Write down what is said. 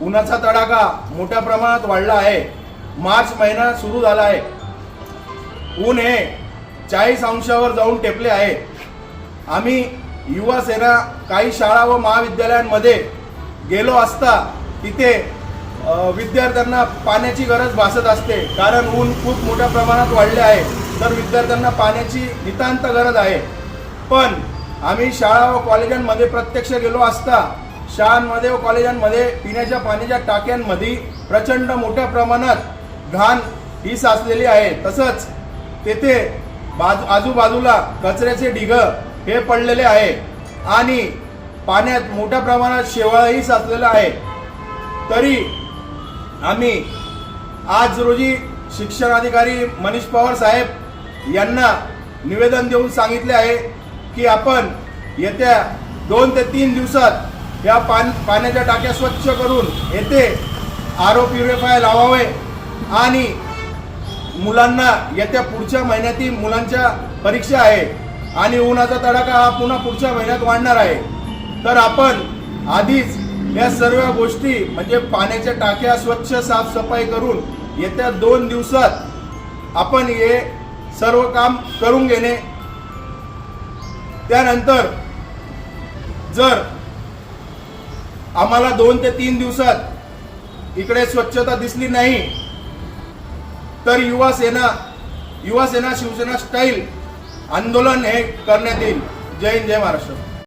उन्हाचा तडाखा मोठ्या प्रमाणात वाढला आहे। मार्च महिना सुरू झाला आहे। ऊन हे 40 अंशावर जाऊन टेपले आहे। आम्ही युवा सेना काही शाळा व महाविद्यालयांमध्ये गेलो असता तिथे विद्यार्थ्यांना पाण्याची गरज भासत असते, कारण ऊन खूप मोठ्या प्रमाणात वाढले आहे, तर विद्यार्थ्यांना पाण्याची नितांत गरज आहे। पण आम्ही शाळा व कॉलेजांमध्ये प्रत्यक्ष गेलो असता शाळांमध्ये व कॉलेजांमध्ये पिण्याच्या पाण्याच्या टाक्यांमध्ये प्रचंड मोठ्या प्रमाणात घाण ही साचलेली आहे। तसंच तेथे आजूबाजूला कचऱ्याचे ढिग हे पडलेले आहे आणि पाण्यात मोठ्या प्रमाणात शेवाळही साचलेला आहे। तरी आम्ही आज रोजी शिक्षणाधिकारी मनीष पवार साहेब यांना निवेदन देऊन सांगितले आहे की आपण येत्या 2 ते 3 दिवसात या पाण्याच्या टाक्या स्वच्छ करून येथे आरओ प्युरिफायर लावावे आणि मुलांना येत्या पुढच्या महिन्यात मुलांच्या परीक्षा आहे आणि उन्हाचा तडाखा हा पुन्हा पुढच्या महिन्यात वाढणार आहे। तर आपण आधीच या सर्व गोष्टी म्हणजे पाण्याच्या टाक्या स्वच्छ साफसफाई करून येत्या 2 दिवसात आपण हे सर्व काम करून घेणे। त्यानंतर जर आम्हाला 2 ते 3 दिवसात इकडे स्वच्छता दिसली नाही तर युवा सेना शिवसेना स्टाईल आंदोलन हे करण्यात येईल। जय हिंद, जय महाराष्ट्र।